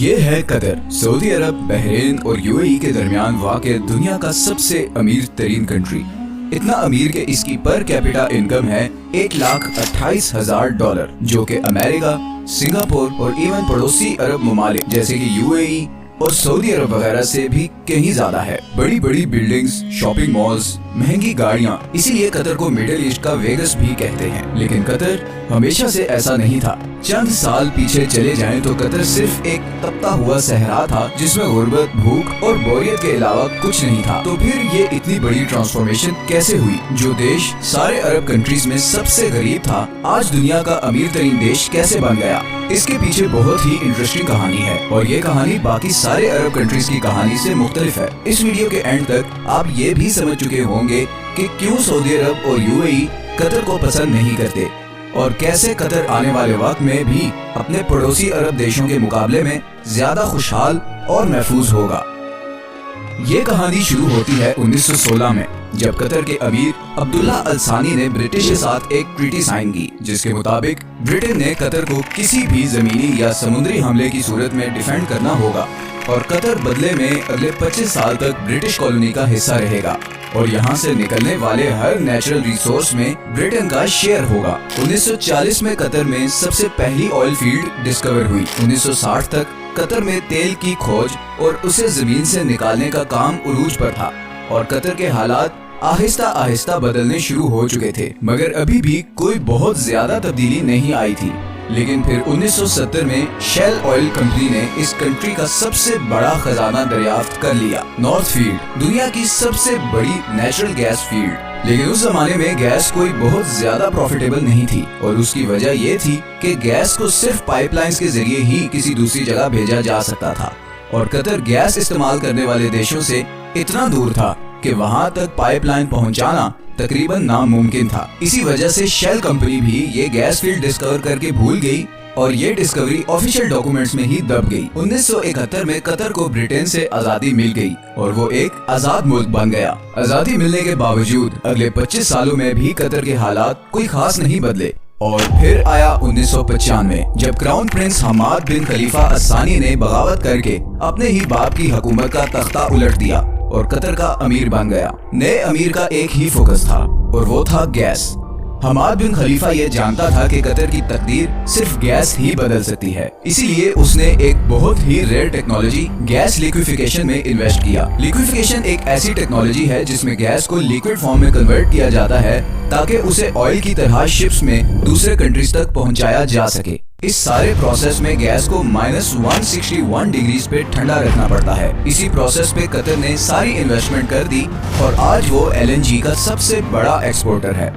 یہ ہے قطر، سعودی عرب، بحرین اور UAE کے درمیان واقع دنیا کا سب سے امیر ترین کنٹری۔ اتنا امیر کہ اس کی پر کیپٹا انکم ہے $1,28,000، جو کہ امریکہ، سنگاپور اور ایون پڑوسی عرب ممالک جیسے کہ UAE اور سعودی عرب وغیرہ سے بھی کہیں زیادہ ہے۔ بڑی بڑی بلڈنگز، شاپنگ مالز، مہنگی گاڑیاں، اسی لیے قطر کو مڈل ایسٹ کا ویگس بھی کہتے ہیں۔ لیکن قطر ہمیشہ سے ایسا نہیں تھا۔ چند سال پیچھے چلے جائیں تو قطر صرف ایک تپتا ہوا صحرا تھا جس میں غربت، بھوک اور بوریت کے علاوہ کچھ نہیں تھا۔ تو پھر یہ اتنی بڑی ٹرانسفارمیشن کیسے ہوئی؟ جو دیش سارے عرب کنٹریز میں سب سے غریب تھا، آج دنیا کا امیر ترین دیش کیسے بن گیا؟ اس کے پیچھے بہت ہی انٹرسٹنگ کہانی ہے، اور یہ کہانی باقی سارے عرب کنٹریز کی کہانی سے مختلف ہے۔ اس ویڈیو کے اینڈ تک آپ یہ بھی سمجھ چکے ہوں گے کہ کیوں سعودی عرب اور UAE قطر کو پسند نہیں کرتے، اور کیسے قطر آنے والے وقت میں بھی اپنے پڑوسی عرب دیشوں کے مقابلے میں زیادہ خوشحال اور محفوظ ہوگا۔ یہ کہانی شروع ہوتی ہے 1916 میں، جب قطر کے امیر عبداللہ الثانی نے برٹش کے ساتھ ایک ٹریٹی سائن کی، جس کے مطابق برٹن نے قطر کو کسی بھی زمینی یا سمندری حملے کی صورت میں ڈیفینڈ کرنا ہوگا، اور قطر بدلے میں اگلے 25 سال تک برٹش کالونی کا حصہ رہے گا، اور یہاں سے نکلنے والے ہر نیچرل ریسورس میں برٹن کا شیئر ہوگا۔ 1940 میں قطر میں سب سے پہلی آئل فیلڈ ڈسکور ہوئی۔ 1960 تک قطر میں تیل کی کھوج اور اسے زمین سے نکالنے کا کام عروج پر تھا، اور قطر کے حالات آہستہ آہستہ بدلنے شروع ہو چکے تھے، مگر ابھی بھی کوئی بہت زیادہ تبدیلی نہیں آئی تھی۔ لیکن پھر 1970 میں شیل آئل کمپنی نے اس کنٹری کا سب سے بڑا خزانہ دریافت کر لیا، نارتھ فیلڈ، دنیا کی سب سے بڑی نیچرل گیس فیلڈ۔ لیکن اس زمانے میں گیس کوئی بہت زیادہ پروفیٹیبل نہیں تھی، اور اس کی وجہ یہ تھی کہ گیس کو صرف پائپ لائنز کے ذریعے ہی کسی دوسری جگہ بھیجا جا سکتا تھا، اور قطر گیس استعمال کرنے والے دیشوں سے اتنا دور تھا کہ وہاں تک پائپ لائن پہنچانا تقریباً ناممکن تھا۔ اسی وجہ سے شیل کمپنی بھی یہ گیس فیلڈ ڈسکور کر کے بھول گئی، اور یہ ڈسکوری آفیشیل ڈاکومنٹس میں ہی دب گئی۔ 1971 میں قطر کو برٹن سے آزادی مل گئی، اور وہ ایک آزاد ملک بن گیا۔ آزادی ملنے کے باوجود اگلے 25 سالوں میں بھی قطر کے حالات کوئی خاص نہیں بدلے، اور پھر آیا 1995 جب کراؤن پرنس حماد بن خلیفہ الثانی نے بغاوت کر کے اپنے ہی باپ کی حکومت کا تختہ الٹ دیا اور قطر کا امیر بن گیا۔ نئے امیر کا ایک ہی فوکس تھا، اور وہ تھا گیس۔ حماد بن خلیفہ یہ جانتا تھا کہ قطر کی تقدیر صرف گیس ہی بدل سکتی ہے، اسی لیے اس نے ایک بہت ہی ریئر ٹیکنالوجی گیس لیکویفیکیشن میں انویسٹ کیا۔ لیکویفیکیشن ایک ایسی ٹیکنالوجی ہے جس میں گیس کو لیکوڈ فارم میں کنورٹ کیا جاتا ہے تاکہ اسے آئل کی طرح شپس میں دوسرے کنٹریز تک پہنچایا جا سکے۔ اس سارے پروسیس میں گیس کو -161 ڈگریز پہ ٹھنڈا رکھنا پڑتا ہے۔ اسی پروسیس پہ قطر نے ساری انویسٹمنٹ کر دی، اور آج وہ LNG کا سب سے بڑا ایکسپورٹر ہے۔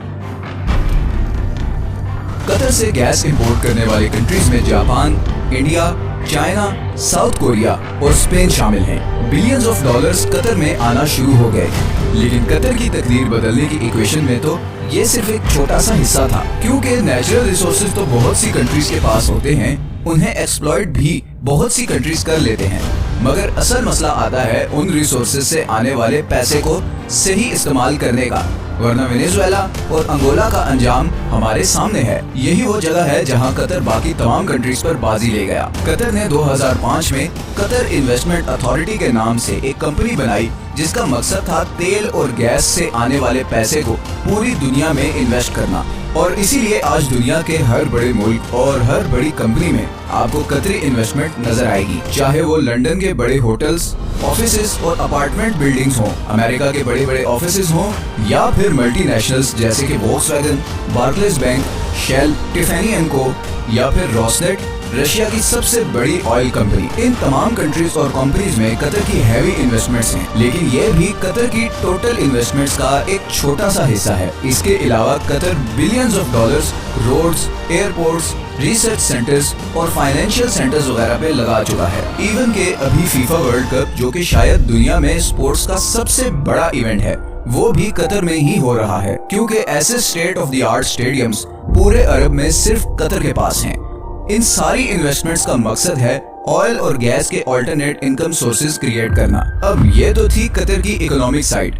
قطر سے گیس امپورٹ کرنے والی کنٹریز میں Japan, India, China, south Korea اور اسپین شامل ہیں۔ بلینز آف ڈالرز قطر میں آنا شروع ہو گئے، لیکن قطر کی تقدیر بدلنے کی ایکویشن میں تو یہ صرف ایک چھوٹا سا حصہ تھا، کیونکہ نیچرل ریسورسز تو بہت سی کنٹریز کے پاس ہوتے ہیں، انہیں ایکسپلائٹ بھی بہت سی کنٹریز کر لیتے ہیں، مگر اصل مسئلہ آتا ہے ان ریسورسز سے آنے والے پیسے کو صحیح استعمال کرنے کا، ورنہ وینیزویلا اور انگولا کا انجام ہمارے سامنے ہے۔ یہی وہ جگہ ہے جہاں قطر باقی تمام کنٹریز پر بازی لے گیا۔ قطر نے 2005 میں قطر انویسٹمنٹ اتھارٹی کے نام سے ایک کمپنی بنائی، جس کا مقصد تھا تیل اور گیس سے آنے والے پیسے کو پوری دنیا میں انویسٹ کرنا، اور اسی لیے آج دنیا کے ہر بڑے ملک اور ہر بڑی کمپنی میں آپ کو قطری انویسٹمنٹ نظر آئے گی، چاہے وہ لنڈن کے بڑے ہوٹلز، آفیسز اور اپارٹمنٹ بلڈنگز ہوں، امریکہ کے بڑے بڑے آفیسز ہوں، یا پھر ملٹی نیشنلز جیسے کہ Volkswagen, Barclays bank, Shell, Tiffany and co, یا پھر روسنیٹ، رشیا کی سب سے بڑی آئل کمپنی۔ ان تمام کنٹریز اور کمپنیز میں قطر کی ہیوی انویسٹمنٹس ہیں، لیکن یہ بھی قطر کی ٹوٹل انویسٹمنٹس کا ایک چھوٹا سا حصہ ہے۔ اس کے علاوہ Qatar billions of dollars roads, airports, research centres اور فائنینشیل سینٹرز وغیرہ پہ لگا چکا ہے۔ ایون کہ ابھی فیفا ورلڈ کپ، جو کہ شاید دنیا میں اسپورٹس کا سب سے بڑا ایونٹ ہے، وہ بھی قطر میں ہی ہو رہا ہے، کیونکہ ایسے state of the art stadiums پورے عرب میں صرف قطر کے پاس ہیں۔ ان ساری انویسٹمنٹس کا مقصد ہے آئل اور گیس کے آلٹرنیٹ انکم سورسز کریٹ کرنا۔ اب یہ تو تھی قطر کی اکنامک سائٹ،